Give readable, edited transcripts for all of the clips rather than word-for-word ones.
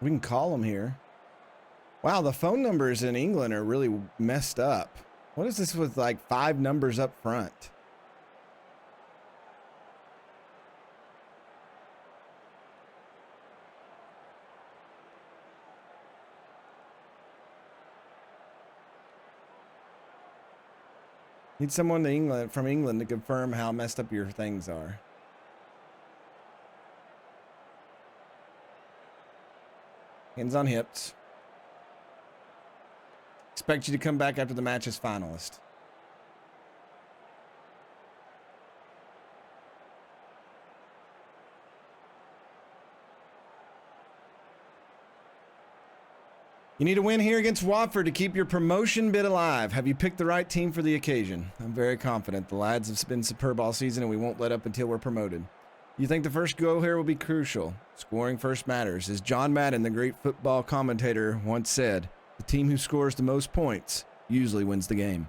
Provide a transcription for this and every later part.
We can call them here. Wow, the phone numbers in England are really messed up. What is this with like 5 numbers up front? Need someone from England to confirm how messed up your things are. Hands on hips. Expect you to come back after the match as finalist. You need a win here against Watford to keep your promotion bid alive. Have you picked the right team for the occasion? I'm very confident. The lads have been superb all season and we won't let up until we're promoted. You think the first goal here will be crucial? Scoring first matters. As John Madden, the great football commentator, once said, the team who scores the most points usually wins the game.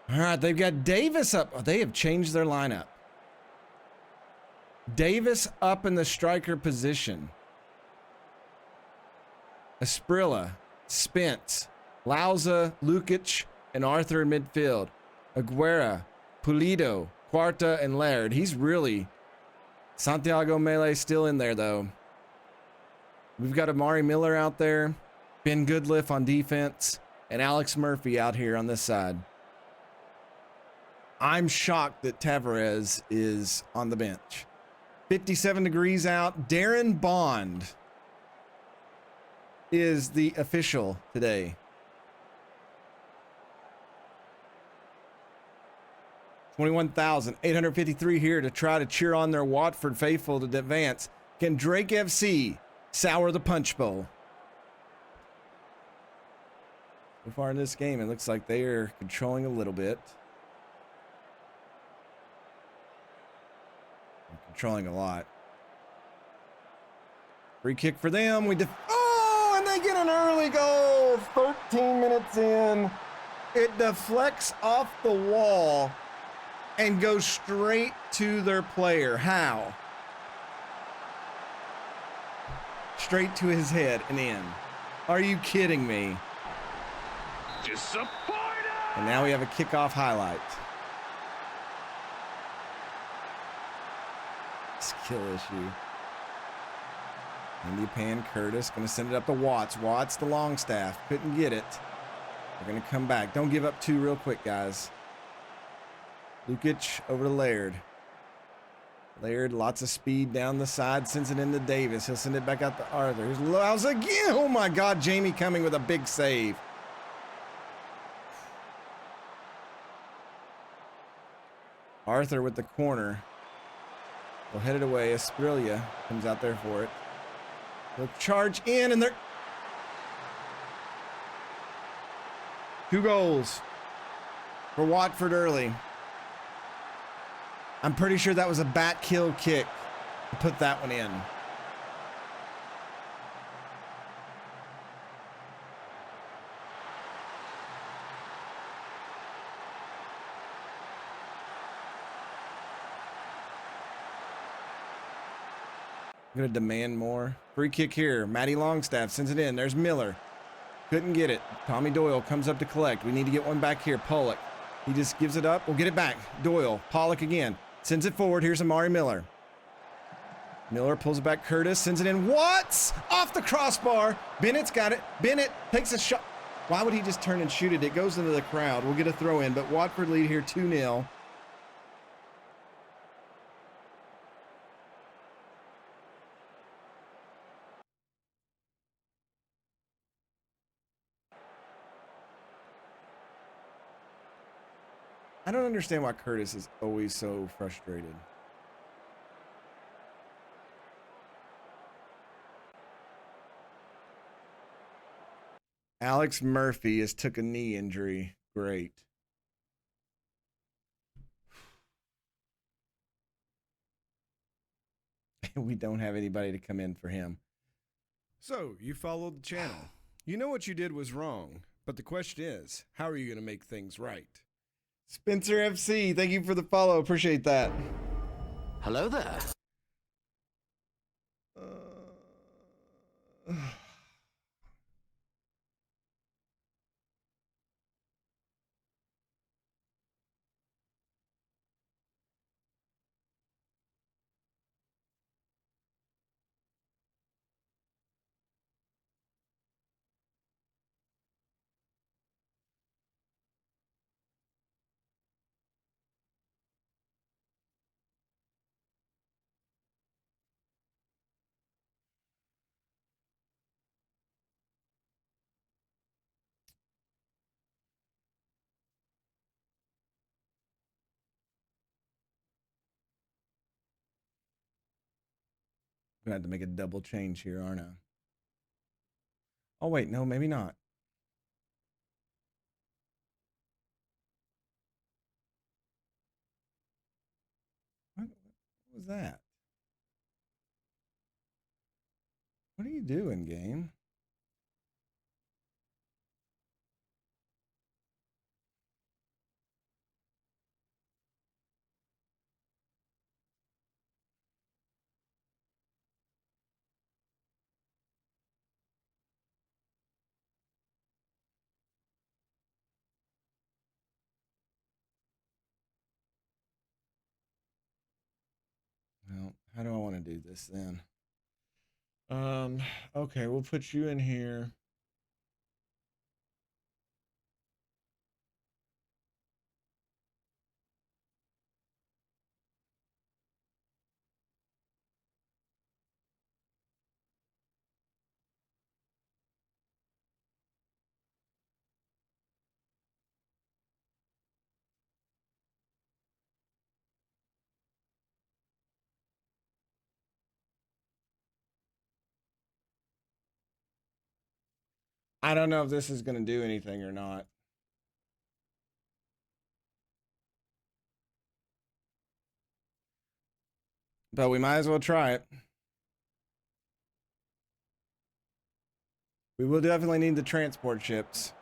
All right, they've got Davis up. Oh, they have changed their lineup. Davis up in the striker position. Asprilla, Spence, Lauza, Lukic, and Arthur in midfield. Aguera, Pulido, Quarta, and Laird. He's really... Santiago Mele still in there, though. We've got Amari Miller out there, Ben Goodliff on defense, and Alex Murphy out here on this side. I'm shocked that Tavares is on the bench. 57 degrees out. Darren Bond is the official today. 21,853 here to try to cheer on their Watford faithful to advance. Can Drake FC sour the punch bowl? So far in this game, it looks like they are controlling a little bit. Controlling a lot. Free kick for them. Oh, and they get an early goal. 13 minutes in. It deflects off the wall and goes straight to their player. How? Straight to his head and in. Are you kidding me? Disappointed! And now we have a kickoff highlight. Skill issue. Indy Pan Curtis going to send it up to Watts. Watts, the long staff. Couldn't get it. They're going to come back. Don't give up 2 real quick, guys. Lukic over to Laird. Laird, lots of speed down the side, sends it into Davis. He'll send it back out to Arthur. Here's Laus again. Oh my God, Jamie coming with a big save. Arthur with the corner. They'll head it away. Asprilla comes out there for it. They'll charge in and they're... 2 goals for Watford early. I'm pretty sure that was a bat kill kick to put that one in. I'm going to demand more. Free kick here. Matty Longstaff sends it in. There's Miller. Couldn't get it. Tommy Doyle comes up to collect. We need to get one back here. Pollock. He just gives it up. We'll get it back. Doyle. Pollock again. Sends it forward. Here's Amari Miller. Miller pulls it back. Curtis sends it in. Watts off the crossbar. Bennett's got it. Bennett takes a shot. Why would he just turn and shoot it? It goes into the crowd. We'll get a throw in, but Watford lead here 2-0. I don't understand why Curtis is always so frustrated. Alex Murphy has took a knee injury. Great. We don't have anybody to come in for him. So, you followed the channel. You know what you did was wrong. But the question is, how are you going to make things right? Spencer FC, thank you for the follow. Appreciate that. Hello there. Gonna have to make a double change here, aren't I? Oh wait, no, maybe not. What was that? What are you doing, game? Well, how do I want to do this then? Okay, we'll put you in here. I don't know if this is gonna do anything or not, but we might as well try it. We will definitely need the transport ships.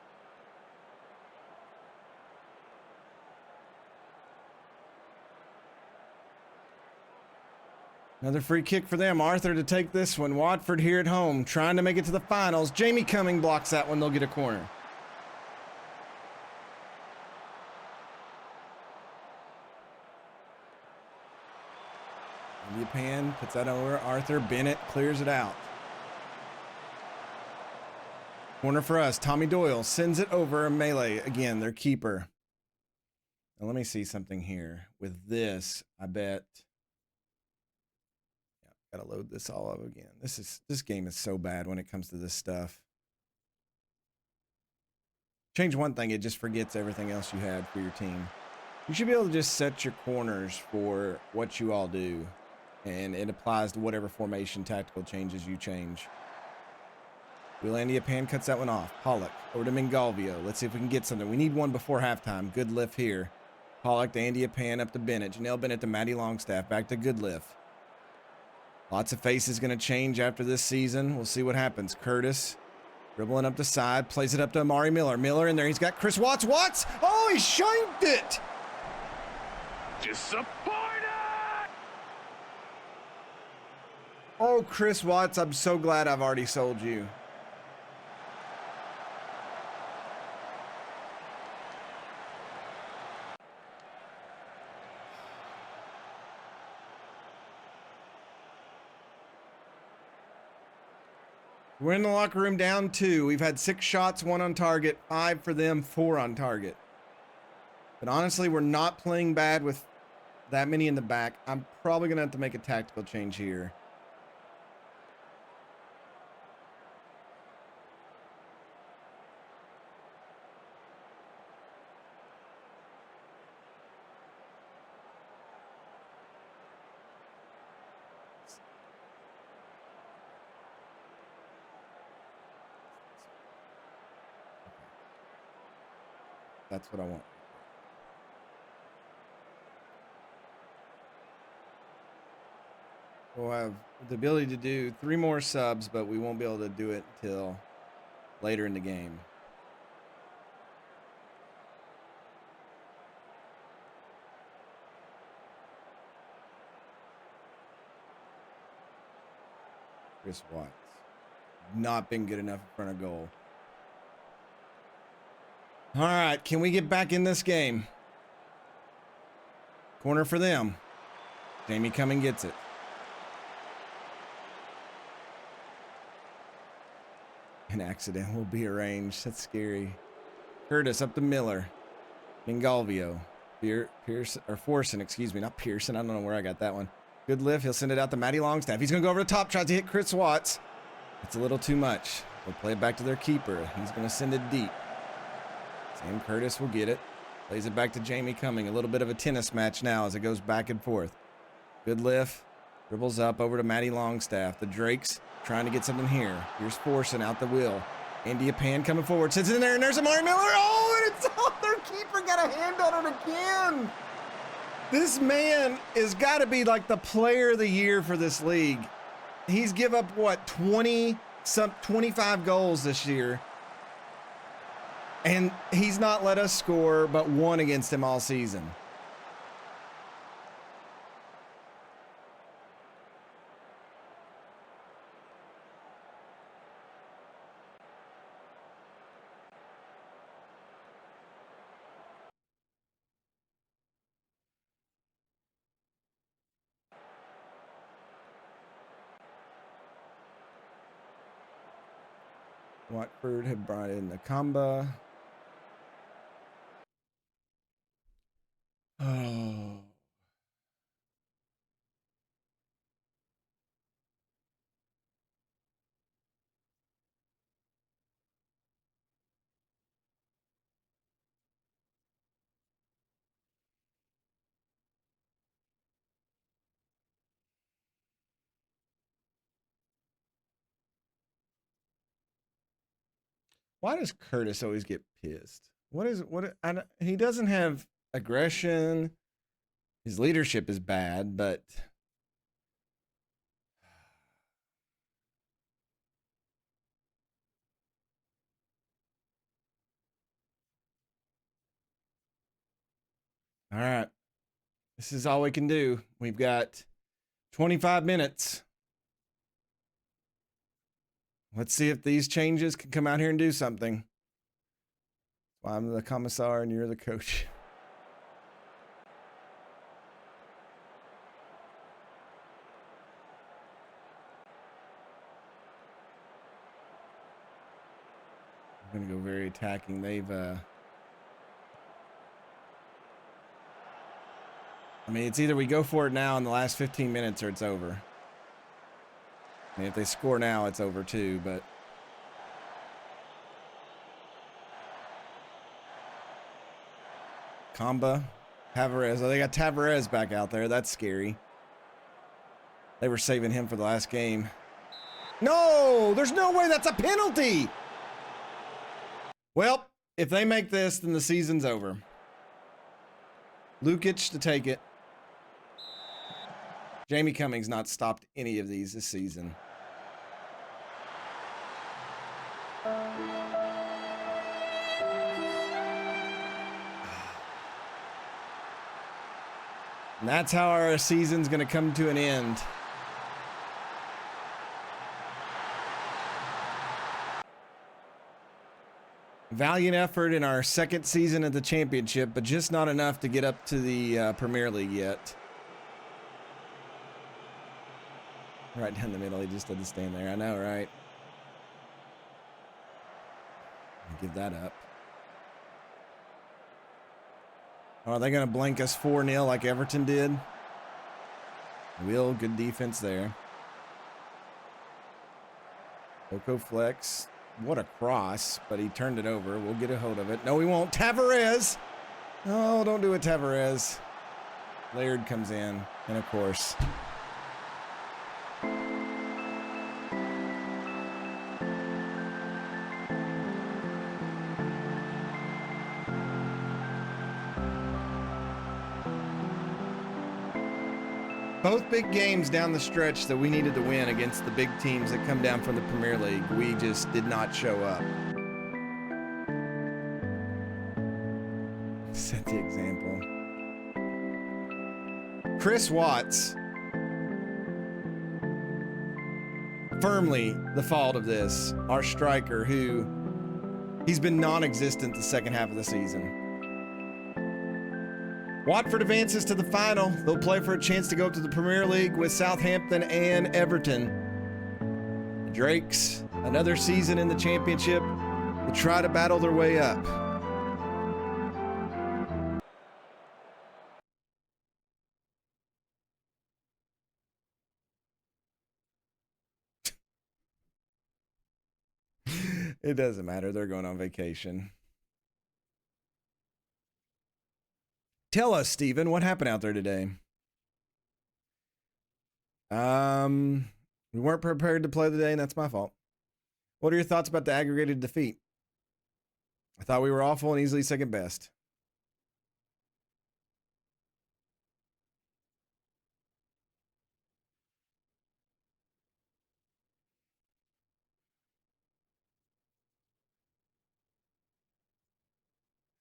Another free kick for them. Arthur to take this one. Watford here at home, trying to make it to the finals. Jamie Cumming blocks that one. They'll get a corner. India Pan puts that over. Arthur Bennett clears it out. Corner for us. Tommy Doyle sends it over. Melee again, their keeper. Now let me see something here. With this, I bet. Yeah, gotta load this all up again. This game is so bad when it comes to this stuff. Change one thing, it just forgets everything else you had for your team. You should be able to just set your corners for what you all do, and it applies to whatever formation tactical changes you change. Wheelandia Pan cuts that one off. Pollock over to Mingalvio. Let's see if we can get something. We need one before halftime. Good lift here. Pollock to Andia Pan up to Bennett. Janelle Bennett to Maddie Longstaff. Back to good lift. Lots of faces going to change after this season. We'll see what happens. Curtis dribbling up the side. Plays it up to Amari Miller. Miller in there. He's got Chris Watts. Watts! Oh, he shanked it! Disappointed! Oh, Chris Watts, I'm so glad I've already sold you. We're in the locker room down 2. We've had 6 shots, 1 on target, 5 for them, 4 on target. But honestly, we're not playing bad with that many in the back. I'm probably going to have to make a tactical change here. That's what I want. We'll have the ability to do 3 more subs, but we won't be able to do it until later in the game. Chris Watts. not been good enough in front of goal. All right, can we get back in this game? Corner for them. Jamie Cumming gets it. An accident will be arranged. That's scary. Curtis up to Miller. Ingalvio. Forson, excuse me, not Pearson. I don't know where I got that one. Good lift. He'll send it out to Matty Longstaff. He's going to go over the top, tries to hit Chris Watts. It's a little too much. They'll play it back to their keeper. He's going to send it deep. Sam Curtis will get it. Plays it back to Jamie Cumming. A little bit of a tennis match now as it goes back and forth. Good lift. Dribbles up over to Matty Longstaff. The Drakes trying to get something here. Here's Forson out the wheel. India Pan coming forward. Sits in there, and there's Amari Miller. Oh, and it's oh, their keeper got a hand on it again. This man has got to be like the player of the year for this league. He's give up, what, 25 goals this year. And he's not let us score but one against him all season. Watford had brought in the Kamba. Oh. Why does Curtis always get pissed? He doesn't have aggression. His leadership is bad, but all right. This is all we can do. We've got 25 minutes. Let's see if these changes can come out here and do something. Well, I'm the commissar and you're the coach. I'm going to go very attacking. I mean, it's either we go for it now in the last 15 minutes or it's over. I mean, if they score now, it's over too, but... Kamba, Tavares. Oh, they got Tavares back out there. That's scary. They were saving him for the last game. No! There's no way that's a penalty! Well, if they make this, then the season's over. Lukic to take it. Jamie Cummings not stopped any of these this season. And that's how our season's going to come to an end. Valiant effort in our second season at the championship, but just not enough to get up to the Premier League yet. Right down the middle, he just doesn't stand there. I know, right? Give that up. Oh, are they going to blank us 4-0 like Everton did? Will, good defense there. Coco Flex. What a cross, but he turned it over. We'll get a hold of it. No, we won't. Tavares. No, don't do it, Tavares. Laird comes in, and of course. Both big games down the stretch that we needed to win against the big teams that come down from the Premier League, we just did not show up. Set the example. Chris Watts, firmly the fault of this. Our striker, who he's been non-existent the second half of the season. Watford advances to the final. They'll play for a chance to go up to the Premier League with Southampton and Everton. The Drakes, another season in the championship, will try to battle their way up. It doesn't matter. They're going on vacation. Tell us, Steven, what happened out there today? We weren't prepared to play today, and that's my fault. What are your thoughts about the aggregated defeat? I thought we were awful and easily second best.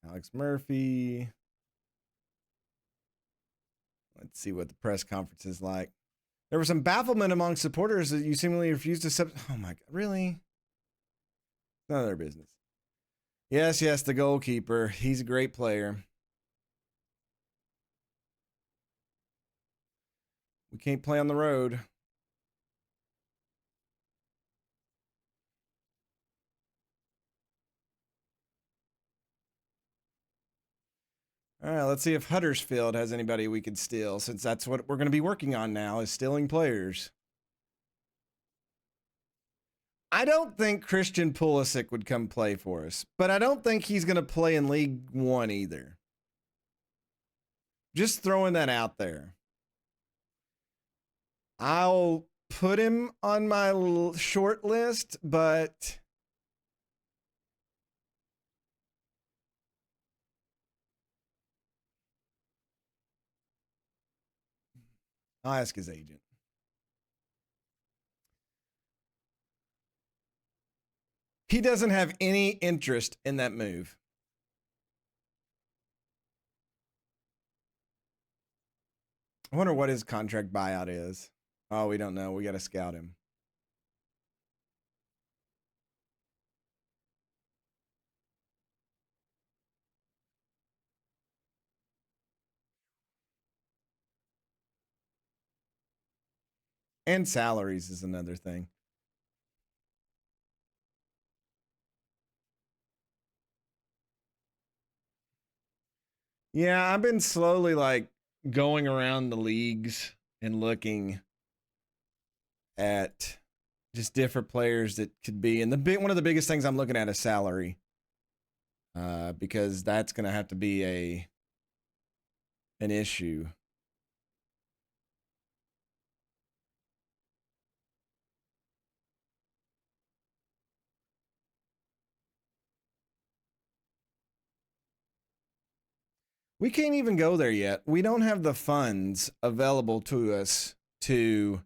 Alex Murphy. Let's see what the press conference is like. There was some bafflement among supporters that you seemingly refused to accept. Oh my God, really? None of their business. Yes, the goalkeeper. He's a great player. We can't play on the road. All right, let's see if Huddersfield has anybody we could steal, since that's what we're going to be working on now, is stealing players. I don't think Christian Pulisic would come play for us, but I don't think he's going to play in League One either. Just throwing that out there. I'll put him on my short list, but I'll ask his agent. He doesn't have any interest in that move. I wonder what his contract buyout is. Oh, we don't know. We got to scout him. And salaries is another thing. Yeah, I've been slowly like going around the leagues and looking at just different players that could be. And one of the biggest things I'm looking at is salary, because that's going to have to be an issue. We can't even go there yet. We don't have the funds available to us to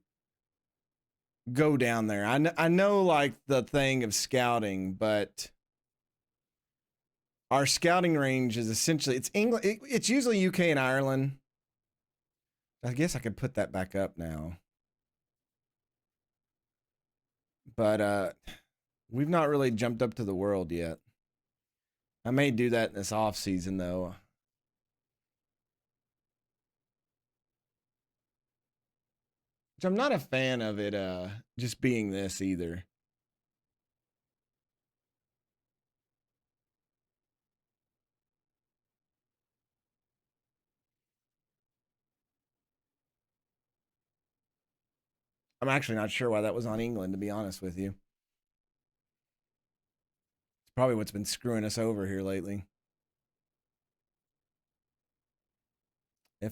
go down there. I know like the thing of scouting, but our scouting range is essentially, it's England. It's usually UK and Ireland. I guess I could put that back up now. But we've not really jumped up to the world yet. I may do that in this off season though. Which I'm not a fan of it just being this either. I'm actually not sure why that was on England, to be honest with you. It's probably what's been screwing us over here lately.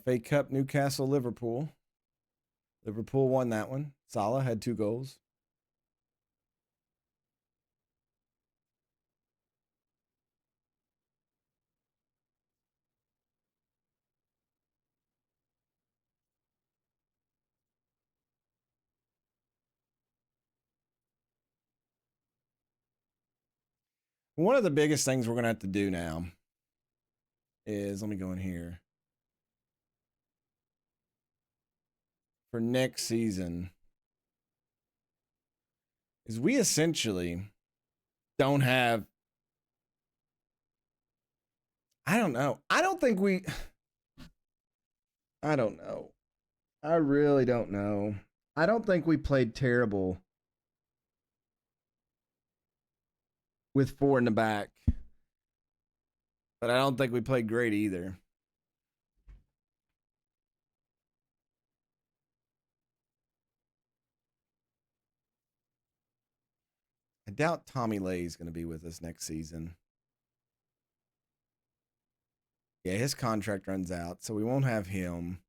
FA Cup, Newcastle, Liverpool. Liverpool won that one. Salah had 2 goals. One of the biggest things we're going to have to do now is, let me go in here. For next season, is we essentially don't have, I don't know. I don't know. I really don't know. I don't think we played terrible with 4 in the back, but I don't think we played great either. I doubt Tommy Lay is going to be with us next season. Yeah, his contract runs out, so we won't have him.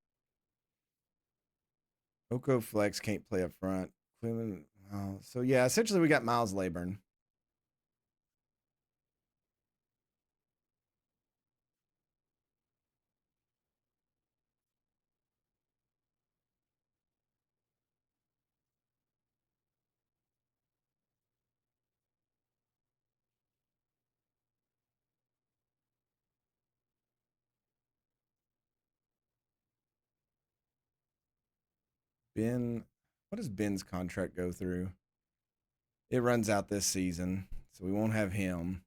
Oko Flex can't play up front. Cleveland, so yeah, essentially we got Miles Laburn. Ben, what does Ben's contract go through? It runs out this season, so we won't have him.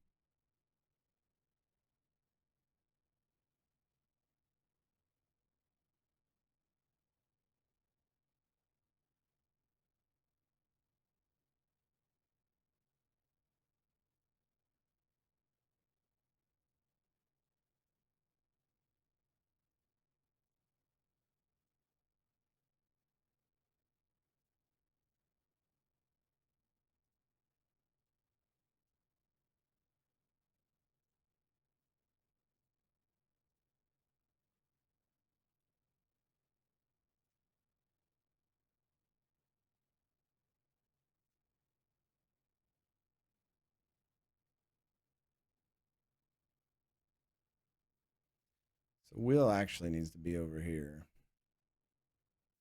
So Will actually needs to be over here.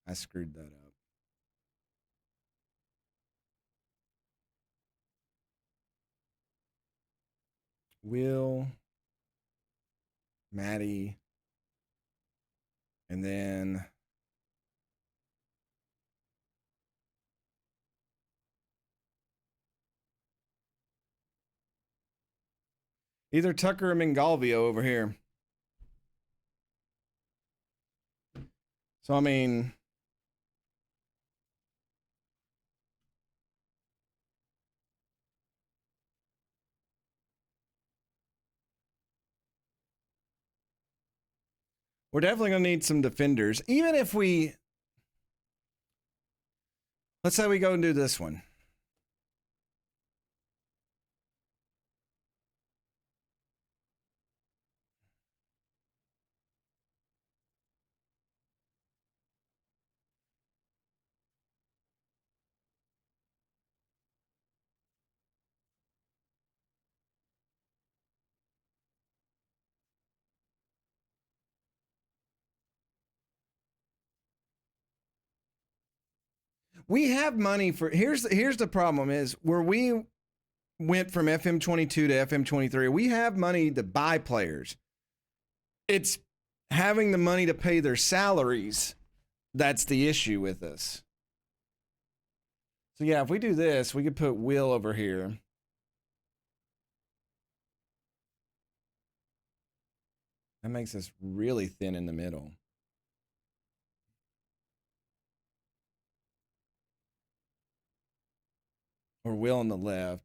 I screwed that up. Will, Maddie, and then either Tucker or Mingalvio over here. So, I mean, we're definitely going to need some defenders. Even if we, let's say we go and do this one. We have money for, here's the problem is where we went from FM22 to FM23, we have money to buy players. It's having the money to pay their salaries that's the issue with us. So yeah, if we do this, we could put Will over here. That makes us really thin in the middle. Or Will on the left.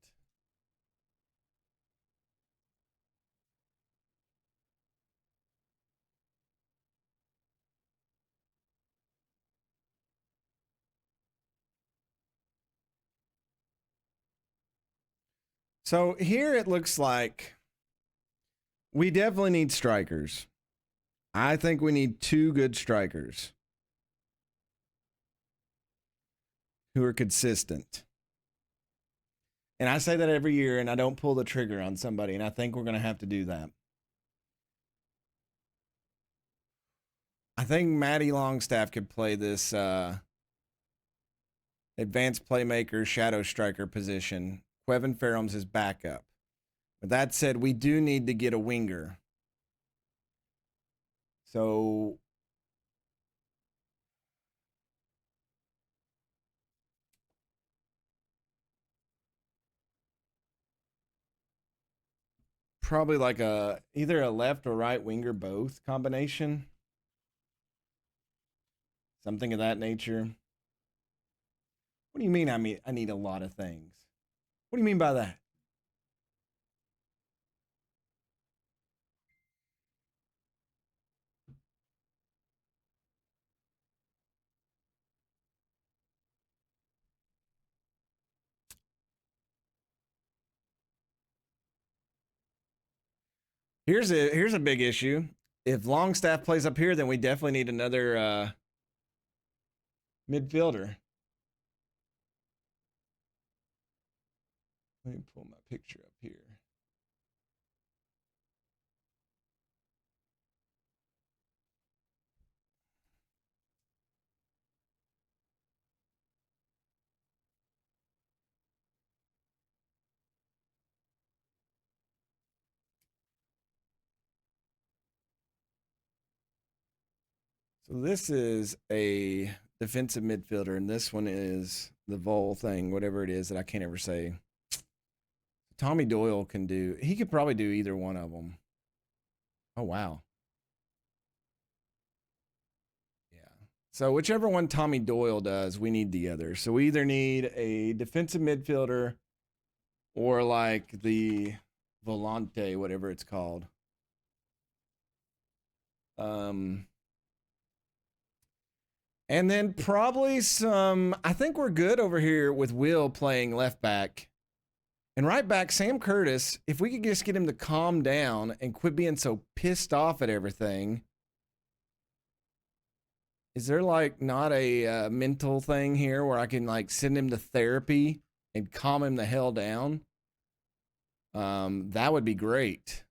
So here it looks like we definitely need strikers. I think we need 2 good strikers who are consistent. And I say that every year and I don't pull the trigger on somebody, and I think we're going to have to do that. I think Matty Longstaff could play this advanced playmaker, shadow striker position. Quevin Ferrum's his backup. But that said, we do need to get a winger. So probably like either a left or right winger both combination. Something of that nature. What do you mean I need a lot of things? What do you mean by that? Here's a big issue. If Longstaff plays up here, then we definitely need another midfielder. Let me pull my picture up here. So this is a defensive midfielder, and this one is the Vol thing, whatever it is that I can't ever say. Tommy Doyle can do. He could probably do either one of them. Oh wow. Yeah. So whichever one Tommy Doyle does, we need the other. So we either need a defensive midfielder or like the Volante, whatever it's called. And then probably some. I think we're good over here with Will playing left back. And right back, Sam Curtis, if we could just get him to calm down and quit being so pissed off at everything. Is there like not a mental thing here where I can like send him to therapy and calm him the hell down? That would be great.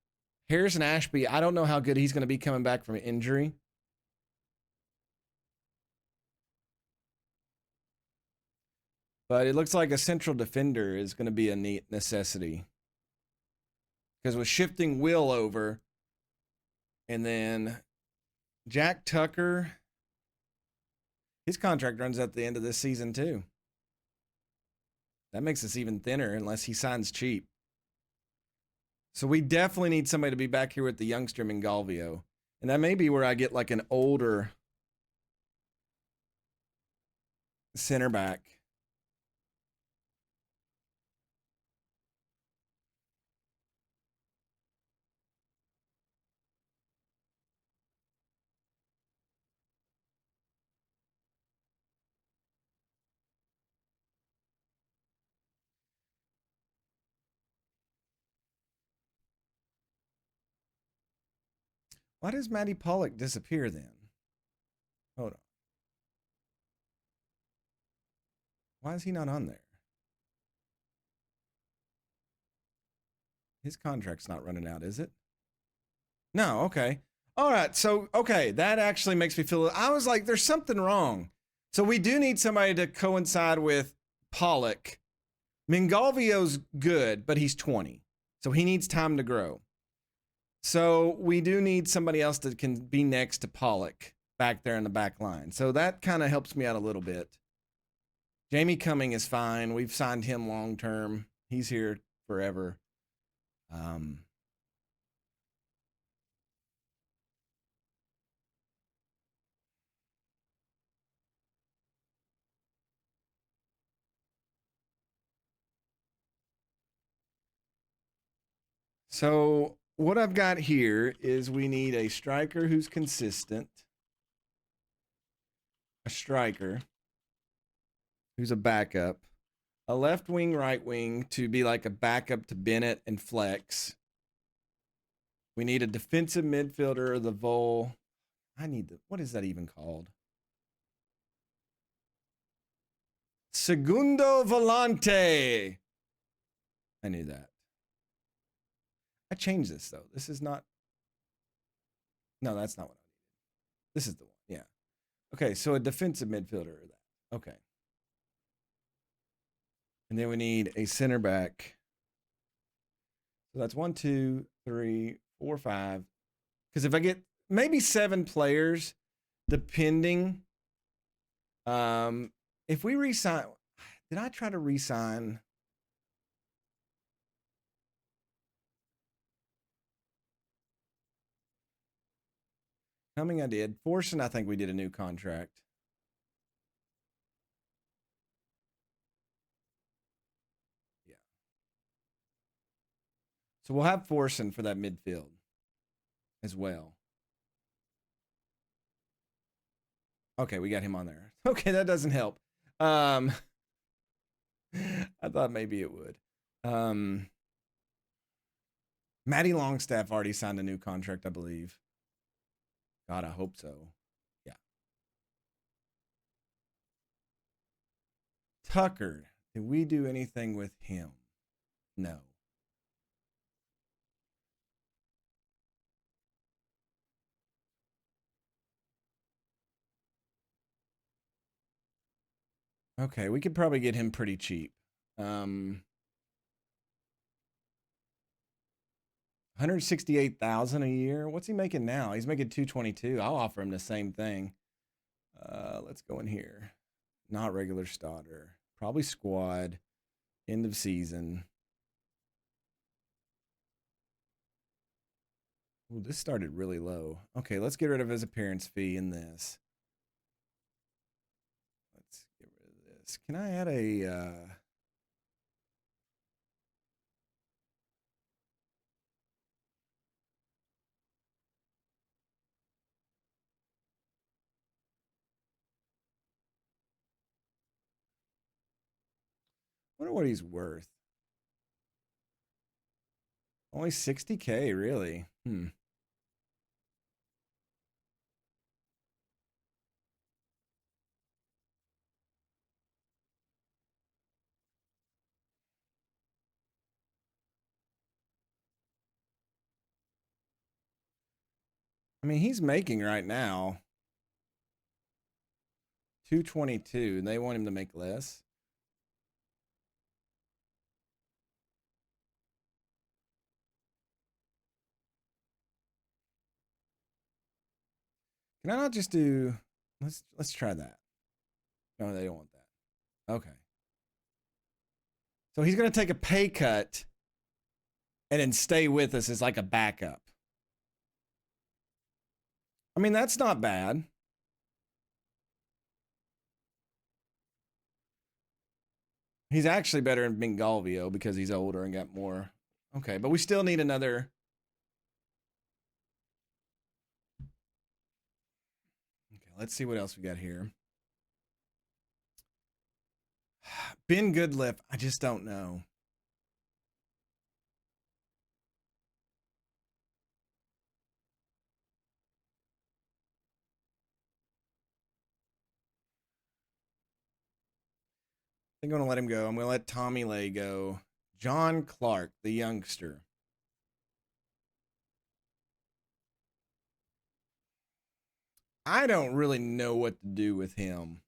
Harrison Ashby, I don't know how good he's going to be coming back from injury. But it looks like a central defender is going to be a neat necessity. Because with shifting Will over, and then Jack Tucker, his contract runs at the end of this season too. That makes us even thinner unless he signs cheap. So we definitely need somebody to be back here with the youngster Mingalvio. And that may be where I get like an older center back. Why does Matty Pollock disappear then? Hold on. Why is he not on there? His contract's not running out, is it? No, okay. All right. So, okay, that actually makes me feel. I was like, there's something wrong. So we do need somebody to coincide with Pollock. Mingalvio's good, but he's 20. So he needs time to grow. So we do need somebody else that can be next to Pollock back there in the back line. So that kind of helps me out a little bit. Jamie Cumming is fine. We've signed him long term. He's here forever. So what I've got here is we need a striker who's consistent, a striker who's a backup, a left wing, right wing to be like a backup to Bennett and Flex. We need a defensive midfielder or the Vol. What is that even called? Segundo Volante. I knew that. I changed this though. This is not. No, that's not what I needed. This is the one. Yeah. Okay, so a defensive midfielder. Okay. And then we need a center back. So that's 1, 2, 3, 4, 5. Because if I get maybe 7 players, depending. If we resign, did I try to resign? Cumming I did. Forsen, I think we did a new contract. Yeah. So we'll have Forsen for that midfield as well. Okay, we got him on there. Okay, that doesn't help. I thought maybe it would. Matty Longstaff already signed a new contract, I believe. God, I hope so. Yeah. Tucker, did we do anything with him? No. Okay, we could probably get him pretty cheap. 168,000 a year. What's he making now? He's making 222. I'll offer him the same thing. Let's go in here. Not regular starter. Probably squad. End of season. Ooh, this started really low. Okay, let's get rid of his appearance fee in this. Let's get rid of this. Can I add a wonder what he's worth. Only 60K, really? I mean, he's making right now 222, and they want him to make less. Can I not just do? Let's try that. No, they don't want that. Okay. So he's going to take a pay cut and then stay with us as like a backup. I mean, that's not bad. He's actually better in Bengalvio because he's older and got more. Okay, but we still need another. Okay, let's see what else we got here. Ben Goodliff, I just don't know. I'm going to let him go. I'm going to let Tommy Lay go. John Clark, the youngster. I don't really know what to do with him.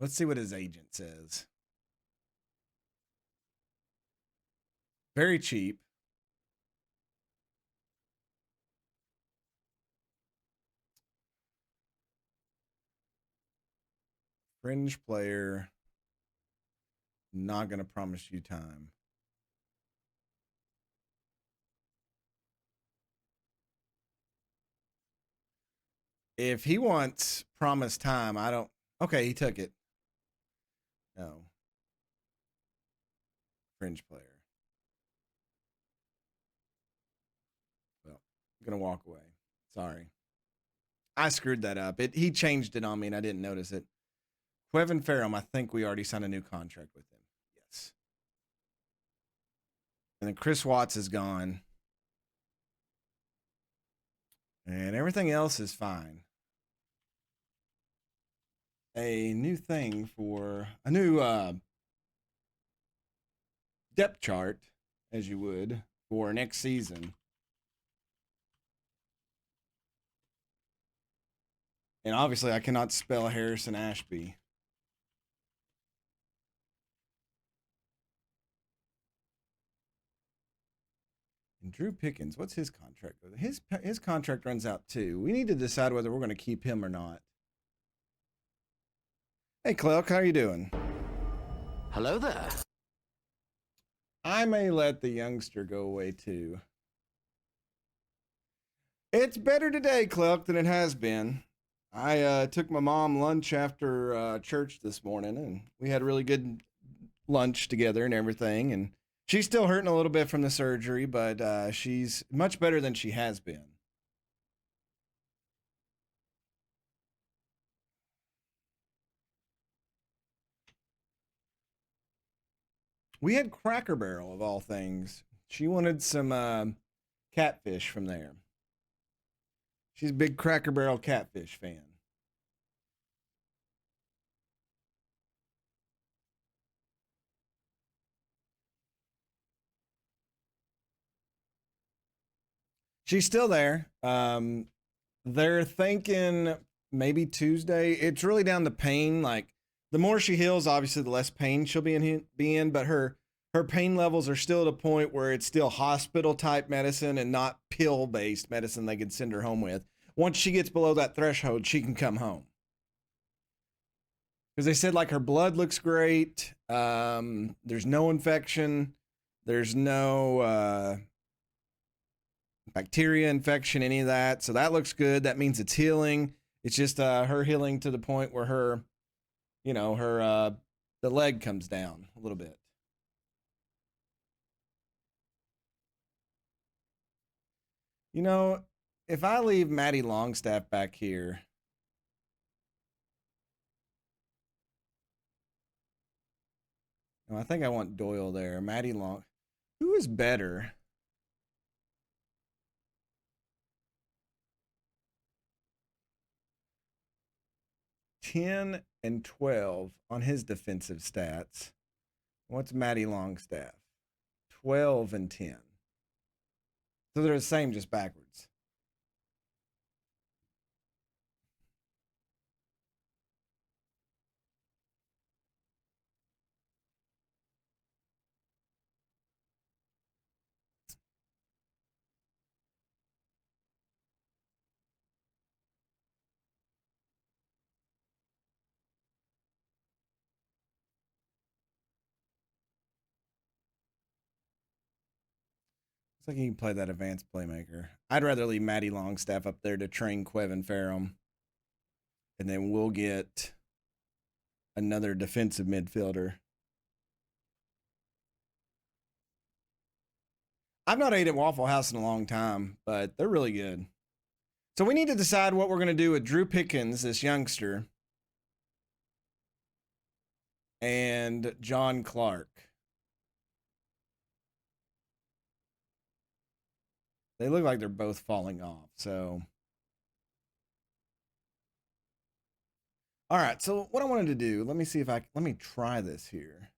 Let's see what his agent says. Very cheap. Fringe player. Not going to promise you time. If he wants promised time, I don't. Okay, he took it. No. Fringe player. Well, I'm going to walk away. Sorry. I screwed that up. He changed it on me and I didn't notice it. Quevin Ferrum, I think we already signed a new contract with him. Yes. And then Chris Watts is gone. And everything else is fine. A new thing for a new depth chart, as you would, for next season. And obviously, I cannot spell Harrison Ashby. And Drew Pickens, what's his contract? His contract runs out too. We need to decide whether we're going to keep him or not. Hey, Clark, how are you doing? Hello there. I may let the youngster go away too. It's better today, Clark, than it has been. I took my mom lunch after church this morning, and we had a really good lunch together and everything. And she's still hurting a little bit from the surgery, but she's much better than she has been. We had Cracker Barrel, of all things. She wanted some catfish from there. She's a big Cracker Barrel catfish fan. She's still there. They're thinking maybe Tuesday. It's really down to pain. Like, the more she heals, obviously, the less pain she'll be in. But her pain levels are still at a point where it's still hospital type medicine and not pill based medicine they can send her home with. Once she gets below that threshold, she can come home. Because they said, like, her blood looks great. There's no infection. There's no bacteria infection, any of that. So that looks good. That means it's healing. It's just her healing to the point where her the leg comes down a little bit. You know, if I leave Maddie Longstaff back here, no, I think I want Doyle there. Maddie Long, who is better? $10 and $12 on his defensive stats. What's Maddie Longstaff? 12 and 10. So they're the same, just backwards. Looks like he can play that advanced playmaker. I'd rather leave Maddie Longstaff up there to train Quevin Ferrum. And then we'll get another defensive midfielder. I've not ate at Waffle House in a long time, but they're really good. So we need to decide what we're going to do with Drew Pickens, this youngster, and John Clark. They look like they're both falling off. So, all right. So what I wanted to do, let me try this here.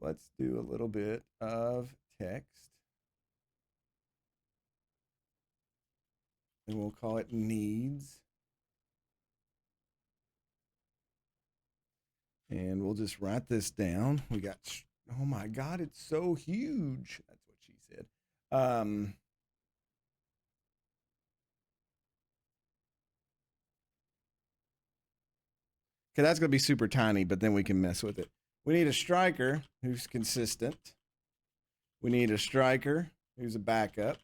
Let's do a little bit of text. And we'll call it needs. And we'll just write this down. We got, oh my God, it's so huge. That's what she said. Okay, that's going to be super tiny, but then we can mess with it. We need a striker who's consistent. We need a striker who's a backup.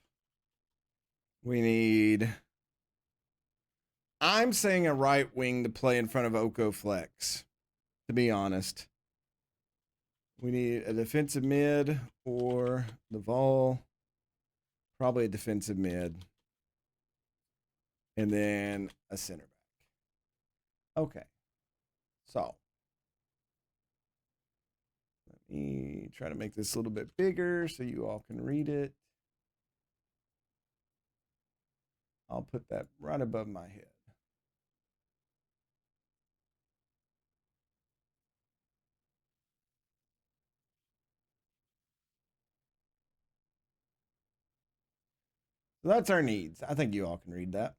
We need, I'm saying a right wing to play in front of Oko Flex, to be honest. We need a defensive mid or the Vol. Probably a defensive mid. And then a center back. Okay. So let me try to make this a little bit bigger so you all can read it. I'll put that right above my head. So that's our needs. I think you all can read that.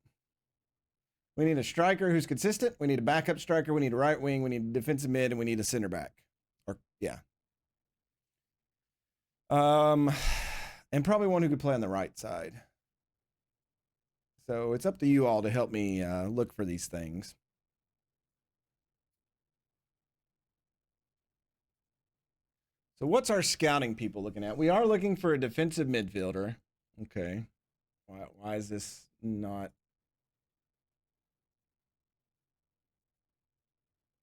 We need a striker who's consistent. We need a backup striker. We need a right wing. We need a defensive mid, and we need a center back. Or, yeah. Um, and probably one who could play on the right side. So it's up to you all to help me look for these things. So what's our scouting people looking at? We are looking for a defensive midfielder. Okay. Why is this not?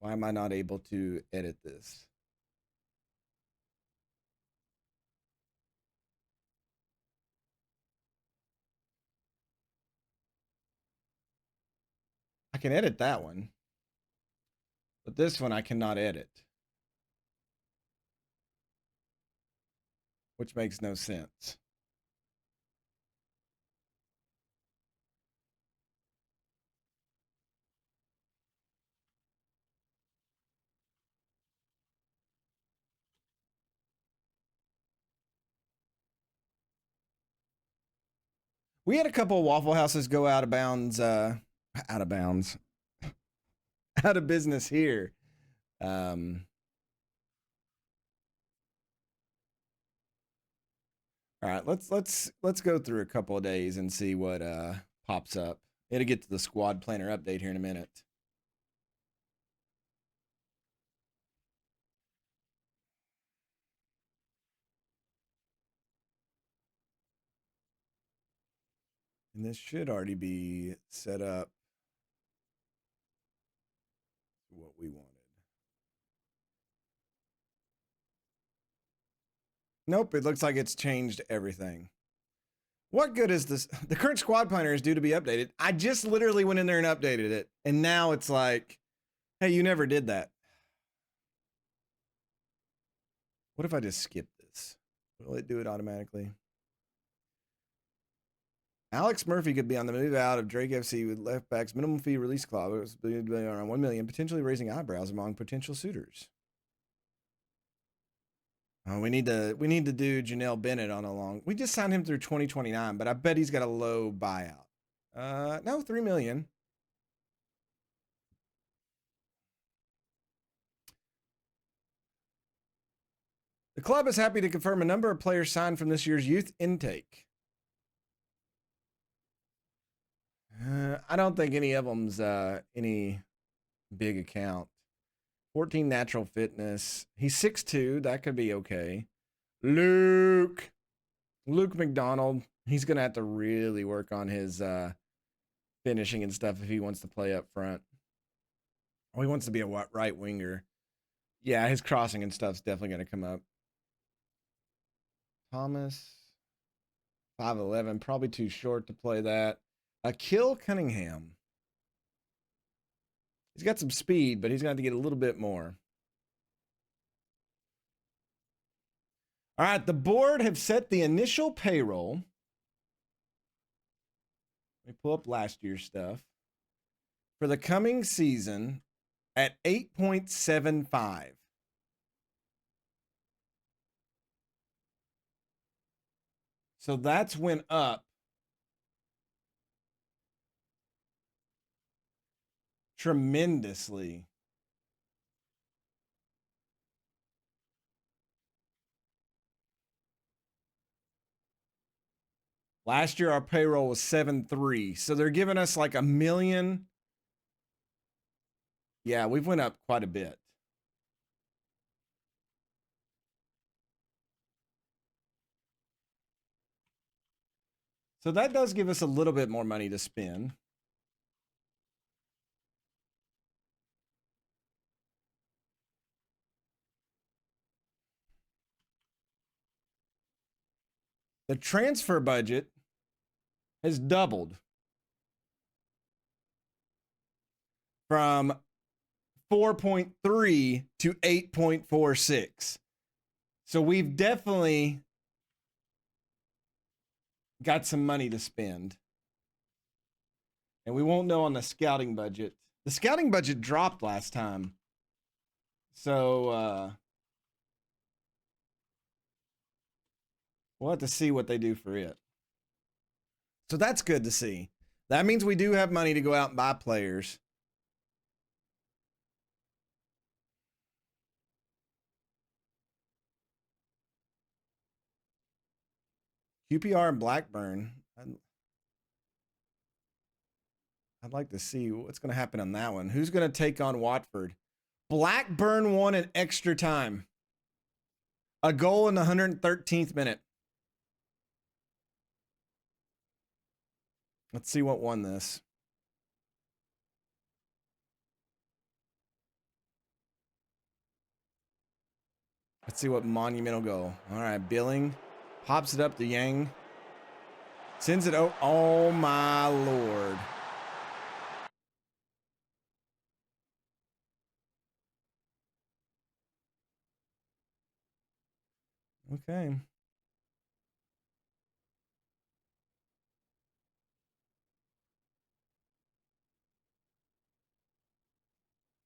Why am I not able to edit this? I can edit that one, but this one I cannot edit, which makes no sense. We had a couple of Waffle Houses go out of bounds, out of bounds, out of business here. All right, let's go through a couple of days and see what pops up. It'll get to the squad planner update here in a minute. And this should already be set up to what we wanted. Nope, it looks like it's changed everything. What good is this? The current squad planner is due to be updated. I just literally went in there and updated it. And now it's like, hey, you never did that. What if I just skip this? Will it do it automatically? Alex Murphy could be on the move out of Drake FC with left back's minimum fee release clause around 1 million, potentially raising eyebrows among potential suitors. Oh, we need to do Janelle Bennett on a long. We just signed him through 2029, but I bet he's got a low buyout. No, 3 million. The club is happy to confirm a number of players signed from this year's youth intake. I don't think any of them's any big account. 14 natural fitness. He's 6'2". That could be okay. Luke McDonald. He's going to have to really work on his finishing and stuff if he wants to play up front. Oh, he wants to be a right winger. Yeah, his crossing and stuff's definitely going to come up. Thomas, 5'11", probably too short to play that. Kill Cunningham. He's got some speed, but he's going to have to get a little bit more. All right, the board have set the initial payroll. Let me pull up last year's stuff. For the coming season at 8.75. So that's went up tremendously. Last year, our payroll was 7.3. So they're giving us like $1 million. Yeah, we've went up quite a bit. So that does give us a little bit more money to spend. The transfer budget has doubled from 4.3 to 8.46. So we've definitely got some money to spend. And we won't know on the scouting budget. The scouting budget dropped last time. So we'll have to see what they do for it. So that's good to see. That means we do have money to go out and buy players. QPR and Blackburn. I'd like to see what's going to happen on that one. Who's going to take on Watford? Blackburn won in extra time. A goal in the 113th minute. Let's see what won this. Let's see what monumental goal. All right, Billing pops it up to Yang. Sends it out. Oh, my Lord. Okay.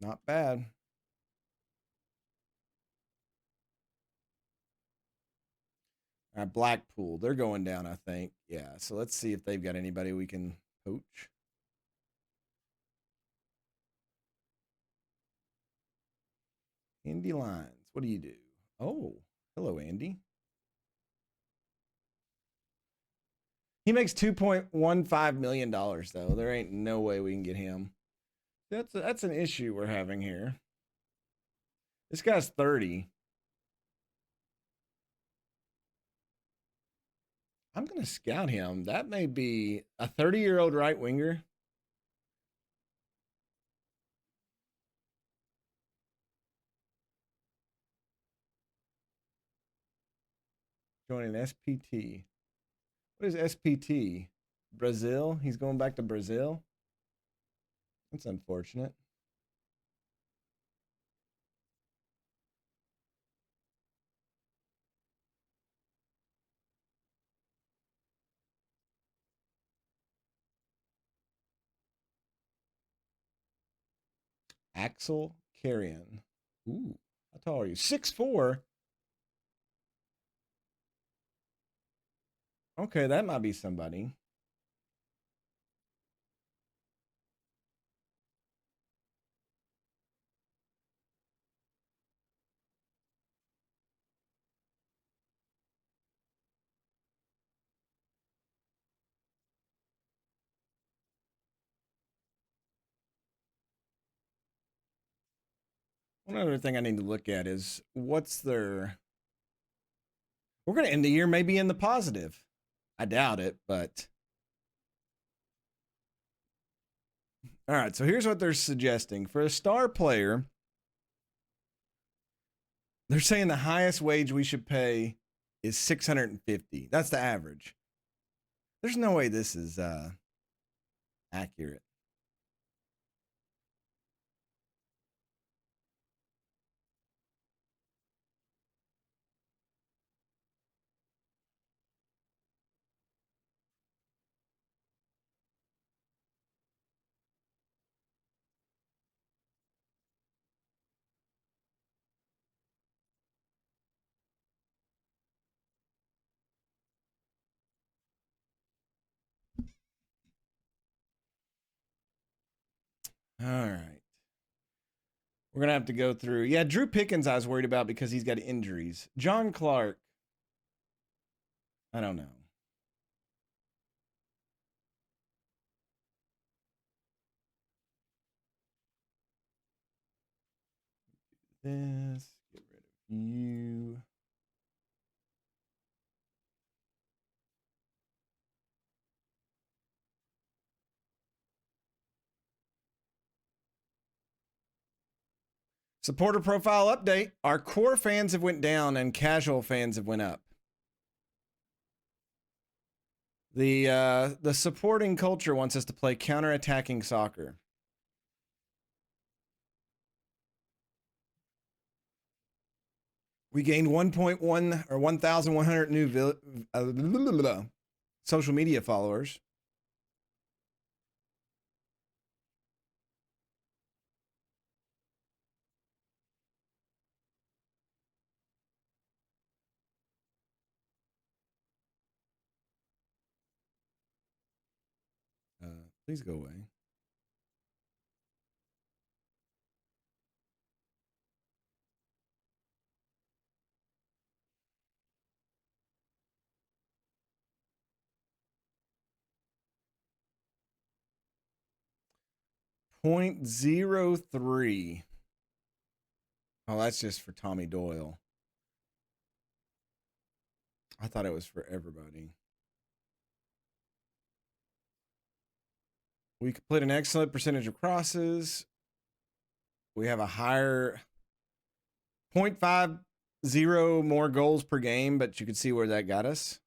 Not bad. All right, Blackpool. They're going down, I think. Yeah, so let's see if they've got anybody we can poach. Andy Lines. What do you do? Oh, hello, Andy. He makes $2.15 million, though. There ain't no way we can get him. That's an issue we're having here. This guy's 30. I'm going to scout him. That may be a 30-year-old right winger. Joining SPT. What is SPT? Brazil? He's going back to Brazil? That's unfortunate. Axel Carrion. Ooh, how tall are you? 6'4". Okay, that might be somebody. One other thing I need to look at is what's their. We're going to end the year maybe in the positive. I doubt it, but. All right, so here's what they're suggesting. For a star player, they're saying the highest wage we should pay is $650. That's the average. There's no way this is accurate. All right. We're going to have to go through. Yeah, Drew Pickens I was worried about because he's got injuries. John Clark. I don't know. This. Get rid of you. Supporter profile update. Our core fans have went down and casual fans have went up. The supporting culture wants us to play counter-attacking soccer. We gained 1.1 or 1,100 new social media followers. Please go away. .03. Oh, that's just for Tommy Doyle. I thought it was for everybody. We complete an excellent percentage of crosses. We have a higher 0.50 more goals per game, but you can see where that got us.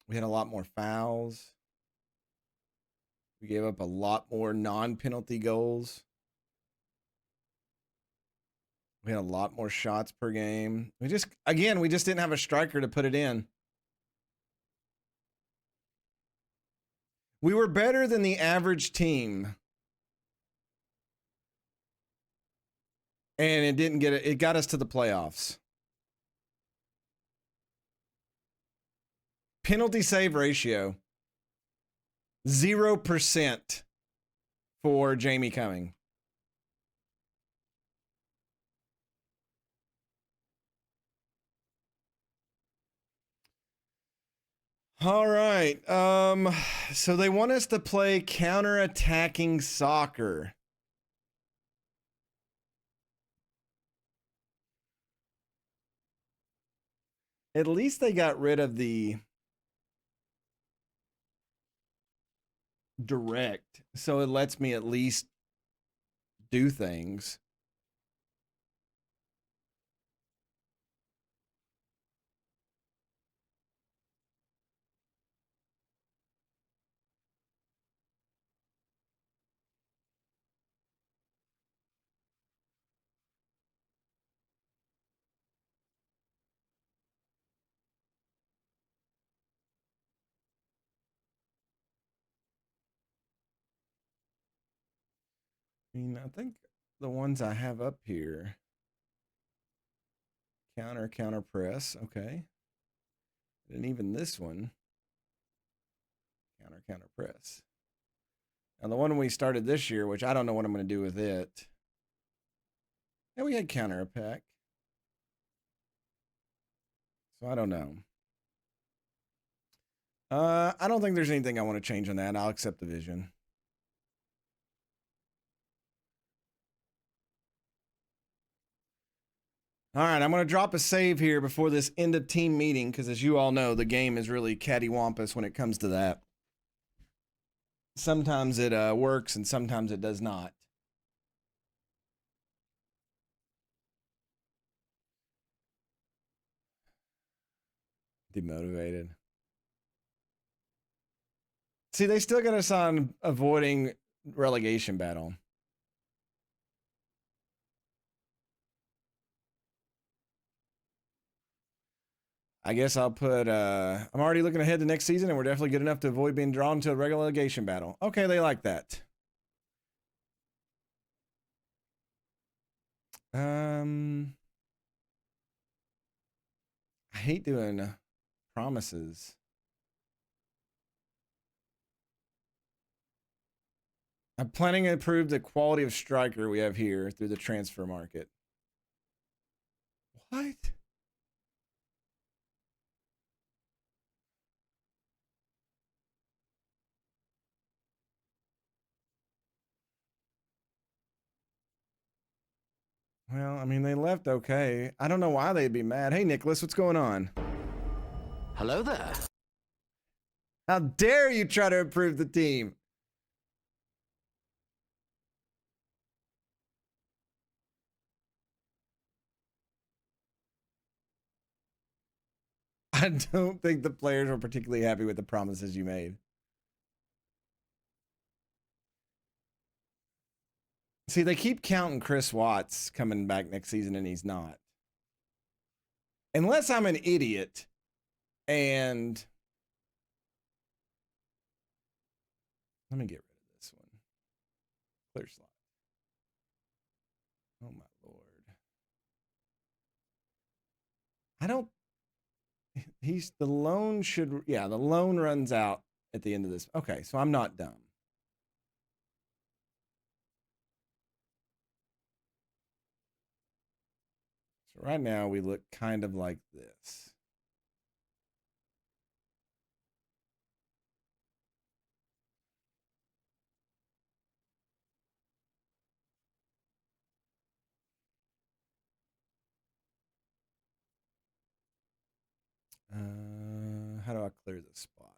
We had a lot more fouls. We gave up a lot more non-penalty goals. We had a lot more shots per game. We just didn't have a striker to put it in. We were better than the average team. And it got us to the playoffs. Penalty save ratio 0% for Jamie Cumming. All right. So they want us to play counter-attacking soccer. At least they got rid of the direct, so it lets me at least do things. I mean, I think the ones I have up here, counter press, okay. And even this one, counter press. Now the one we started this year, which I don't know what I'm going to do with it. Yeah, we had counter attack. So I don't know. I don't think there's anything I want to change on that. I'll accept the vision. All right, I'm going to drop a save here before this end of team meeting because, as you all know, the game is really cattywampus when it comes to that. Sometimes it works and sometimes it does not. Demotivated. See, they still got us on avoiding relegation battle. I guess I'll put, I'm already looking ahead to next season, and we're definitely good enough to avoid being drawn to a relegation battle. Okay, they like that. I hate doing promises. I'm planning to improve the quality of striker we have here through the transfer market. What? Well, I mean, they left okay. I don't know why they'd be mad. Hey, Nicholas, what's going on? Hello there. How dare you try to improve the team? I don't think the players were particularly happy with the promises you made. See, they keep counting Chris Watts coming back next season, and he's not. Unless I'm an idiot and... Let me get rid of this one. Clear slot. Oh, my Lord. I don't... the loan should... Yeah, the loan runs out at the end of this. Okay, so I'm not dumb. So right now we look kind of like this. How do I clear this spot?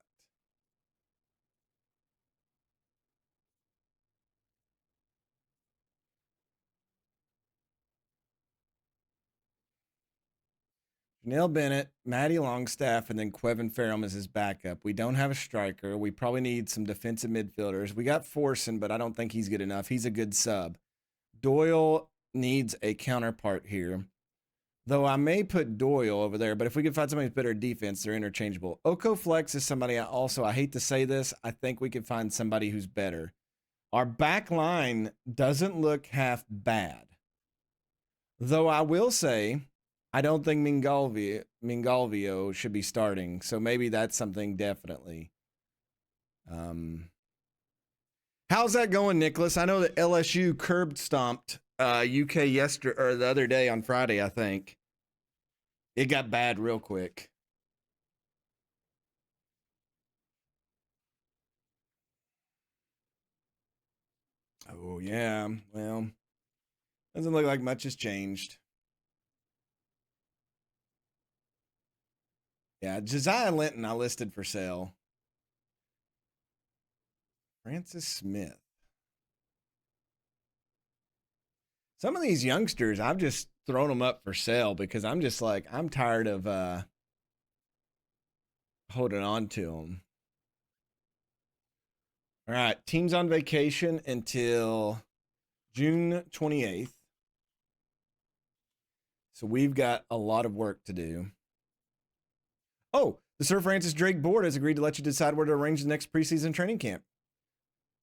Janelle Bennett, Maddie Longstaff, and then Quevin Ferrum is his backup. We don't have a striker. We probably need some defensive midfielders. We got Forson, but I don't think he's good enough. He's a good sub. Doyle needs a counterpart here. Though I may put Doyle over there, but if we can find somebody who's better at defense, they're interchangeable. Oko Flex is somebody I hate to say this, I think we can find somebody who's better. Our back line doesn't look half bad. Though I will say, I don't think Mingalvio should be starting. So maybe that's something definitely. How's that going, Nicholas? I know that LSU curb stomped UK yesterday or the other day on Friday, I think. It got bad real quick. Oh, yeah. Well, doesn't look like much has changed. Yeah, Josiah Linton I listed for sale. Francis Smith. Some of these youngsters, I've just thrown them up for sale because I'm just like, I'm tired of holding on to them. All right, team's on vacation until June 28th. So we've got a lot of work to do. Oh, the Sir Francis Drake board has agreed to let you decide where to arrange the next preseason training camp.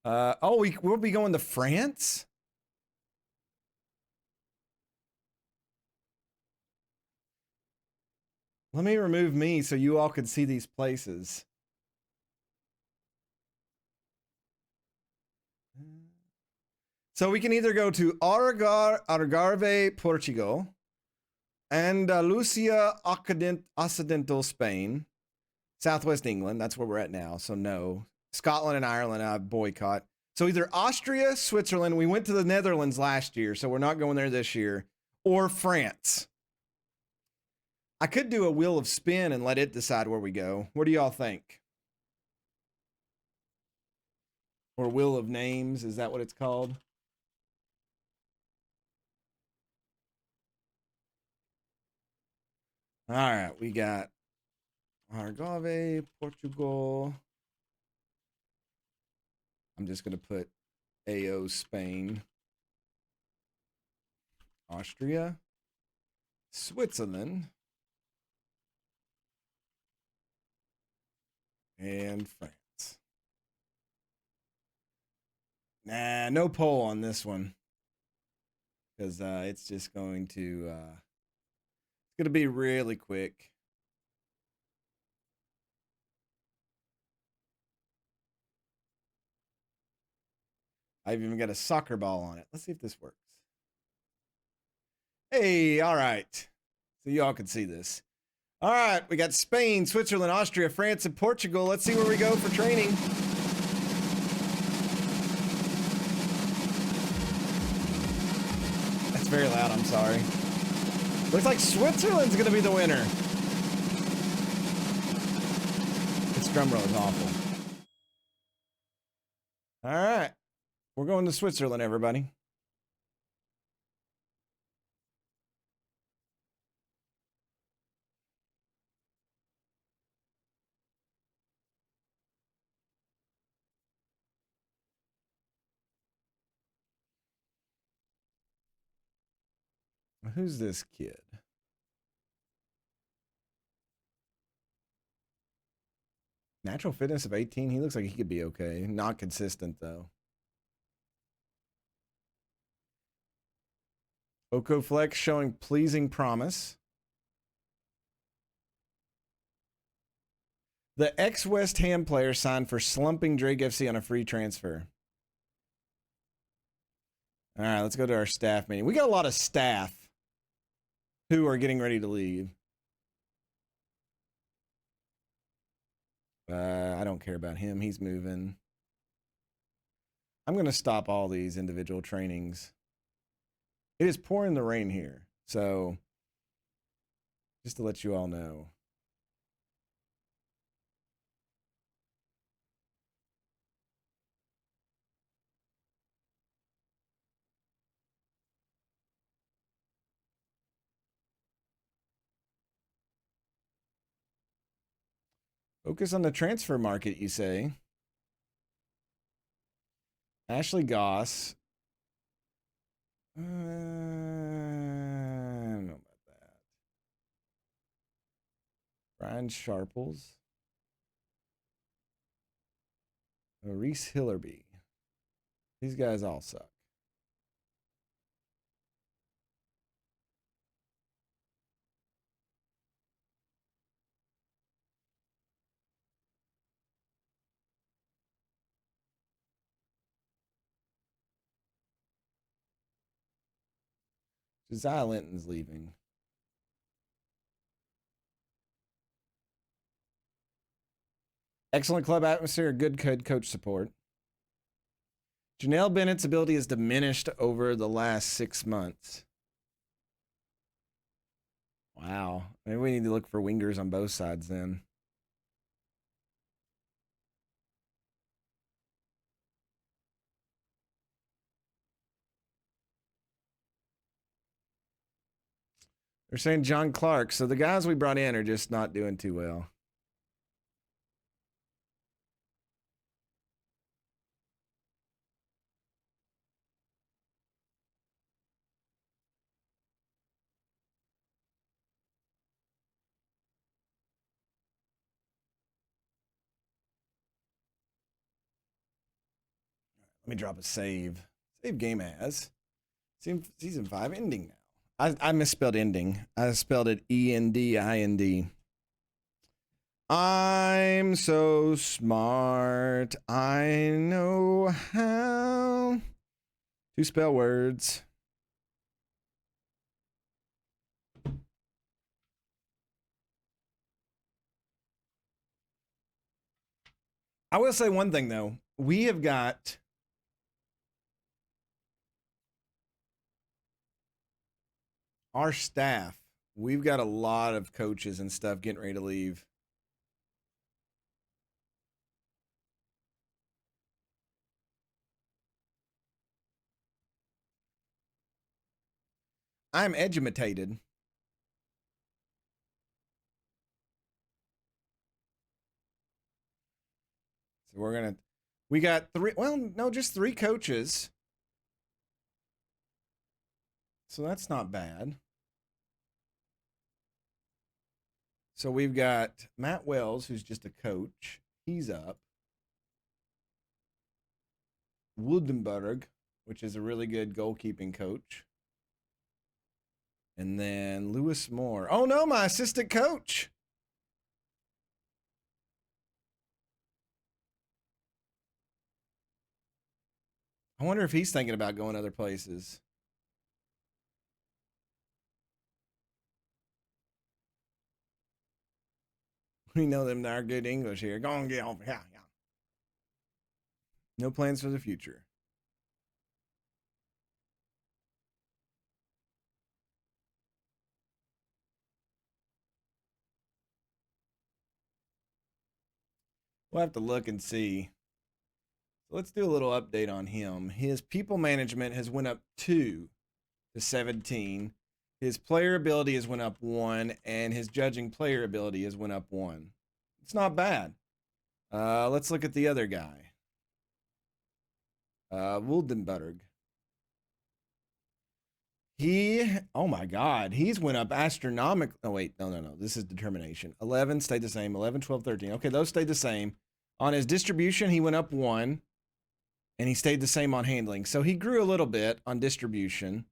We'll be going to France? Let me remove me so you all could see these places. So we can either go to Algarve, Portugal, Andalusia Occidental, Spain, Southwest England. That's where we're at now. So no. Scotland and Ireland, I boycott. So either Austria, Switzerland. We went to the Netherlands last year, so we're not going there this year. Or France. I could do a wheel of spin and let it decide where we go. What do y'all think? Or wheel of names, is that what it's called? All right, we got Algarve, Portugal. I'm just going to put AO Spain, Austria, Switzerland, and France. Nah, no poll on this one because it's just going to it's going to be really quick. I've even got a soccer ball on it. Let's see if this works. Hey, all right. So y'all can see this. All right, we got Spain, Switzerland, Austria, France, and Portugal. Let's see where we go for training. That's very loud, I'm sorry. Looks like Switzerland's going to be the winner. This drum roll is awful. All right. We're going to Switzerland, everybody. Who's this kid? Natural fitness of 18. He looks like he could be okay. Not consistent, though. Oko Flex showing pleasing promise. The ex-West Ham player signed for slumping Drake FC on a free transfer. All right, let's go to our staff meeting. We got a lot of staff who are getting ready to leave. I don't care about him. He's moving. I'm going to stop all these individual trainings. It is pouring the rain here. So just to let you all know. Focus on the transfer market, you say. Ashley Goss. I don't know about that. Brian Sharples. Reese Hillerby. These guys all suck. Josiah Linton's leaving. Excellent club atmosphere, good coach support. Janelle Bennett's ability has diminished over the last 6 months. Wow. Maybe we need to look for wingers on both sides then. They're saying John Clark. So the guys we brought in are just not doing too well. Let me drop a save. Save game as. Season 5 ending now. I misspelled ending. I spelled it E-N-D-I-N-D. I'm so smart. I know how to spell words. I will say one thing, though. We have got our staff. We've got a lot of coaches and stuff getting ready to leave. I'm edumatated. So we got just 3 coaches. So that's not bad. So we've got Matt Wells, who's just a coach. He's up. Woodenberg, which is a really good goalkeeping coach. And then Lewis Moore. Oh, no, my assistant coach. I wonder if he's thinking about going other places. We know them that are good English here. Go on, get over here. Yeah. No plans for the future. We'll have to look and see. So let's do a little update on him. His people management has went up 2 to 17. His player ability has went up 1, and his judging player ability has went up 1. It's not bad. Let's look at the other guy. Wuldenberg. Oh my God, he's went up astronomical. Oh, wait, no. This is determination. 11 stayed the same. 11, 12, 13. Okay, those stayed the same. On his distribution, he went up 1, and he stayed the same on handling. So he grew a little bit on distribution.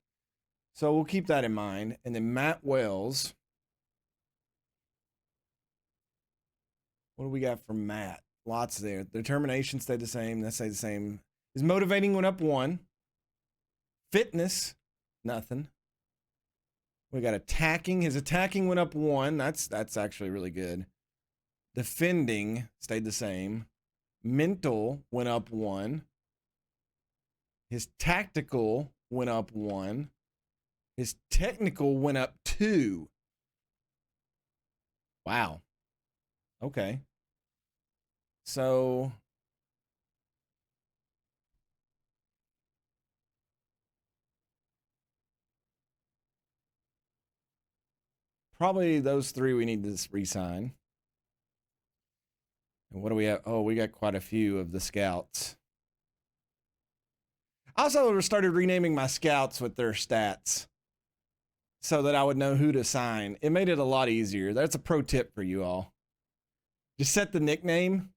So we'll keep that in mind. And then Matt Wells. What do we got from Matt? Lots there. Determination stayed the same. That stayed the same. His motivating went up 1. Fitness, nothing. We got attacking. His attacking went up 1. That's actually really good. Defending stayed the same. Mental went up 1. His tactical went up 1. His technical went up 2. Wow. Okay. So probably those 3 we need to re-sign. And what do we have? Oh, we got quite a few of the scouts. I also started renaming my scouts with their stats so that I would know who to sign. It made it a lot easier. That's a pro tip for you all. Just set the nickname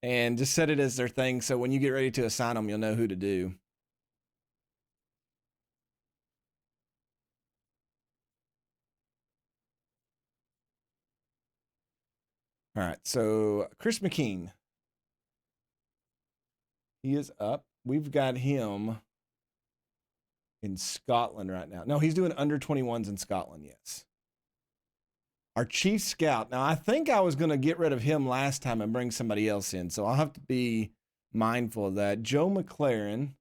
and just set it as their thing. So when you get ready to assign them, you'll know who to do. All right. So Chris McKean. He is up. We've got him in Scotland right now. No, he's doing under 21s in Scotland. Yes. Our chief scout. Now, I think I was going to get rid of him last time and bring somebody else in. So I'll have to be mindful of that. Joe McLaren.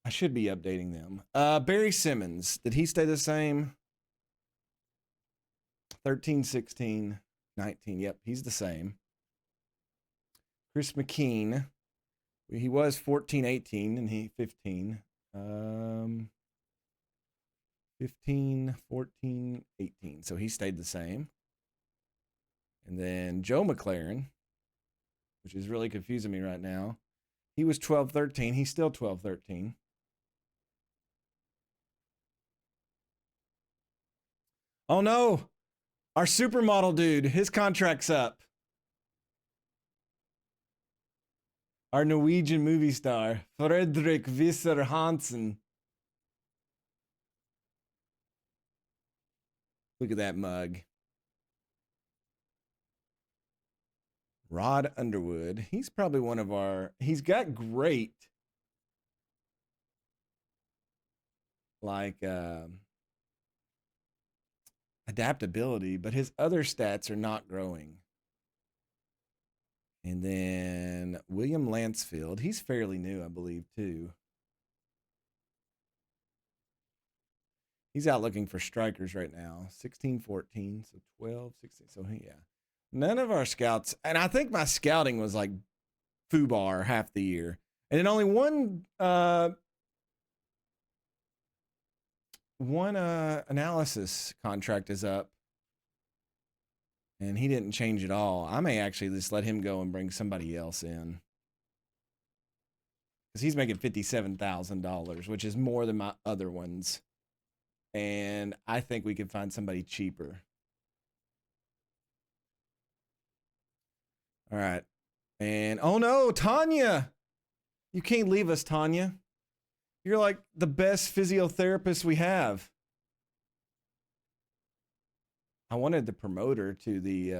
I should be updating them. Barry Simmons. Did he stay the same? 13, 16, 19. Yep, he's the same. Chris McKean. He was 14, 18, and he 15. 15, 14, 18. So he stayed the same. And then Joe McLaren, which is really confusing me right now. He was 12, 13. He's still 12, 13. Oh no. Our supermodel dude, his contract's up. Our Norwegian movie star, Fredrik Visser Hansen. Look at that mug. Rod Underwood. He's probably one of our, he's got great, like, adaptability, but his other stats are not growing. And then William Lansfield. He's fairly new, I believe, too. He's out looking for strikers right now. 16, 14, so 12, 16. So, yeah. None of our scouts, and I think my scouting was like FUBAR half the year. And then only one analysis contract is up. And he didn't change at all. I may actually just let him go and bring somebody else in. Because he's making $57,000, which is more than my other ones. And I think we could find somebody cheaper. All right. And, oh no, Tanya. You can't leave us, Tanya. You're like the best physiotherapist we have. I wanted to promote her to the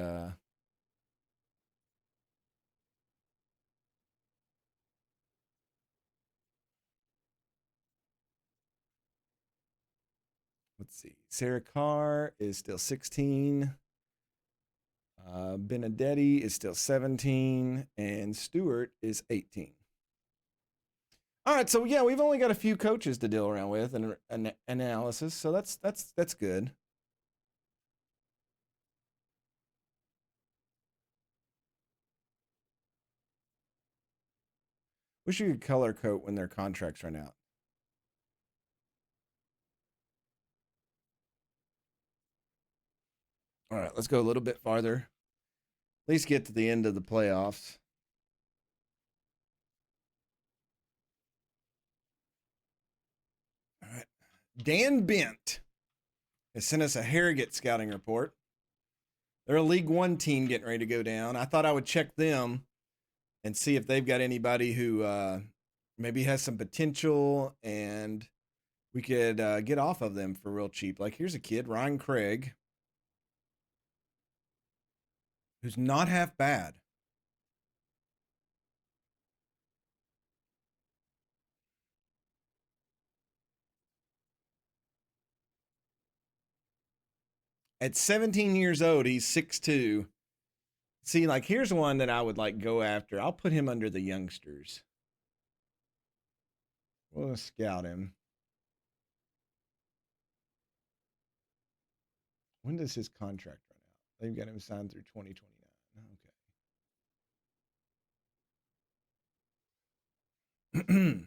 let's see. Sarah Carr is still 16. Benedetti is still 17. And Stewart is 18. All right, so yeah, we've only got a few coaches to deal around with and an analysis, so that's good. Wish you could color code when their contracts run out. All right, let's go a little bit farther. At least get to the end of the playoffs. All right. Dan Bent has sent us a Harrogate scouting report. They're a League One team getting ready to go down. I thought I would check them and see if they've got anybody who maybe has some potential and we could get off of them for real cheap. Like, here's a kid, Ryan Craig, who's not half bad. At 17 years old, he's 6'2". See, like, here's one that I would like go after. I'll put him under the youngsters. We'll scout him. When does his contract run out? They've got him signed through 2029. Okay.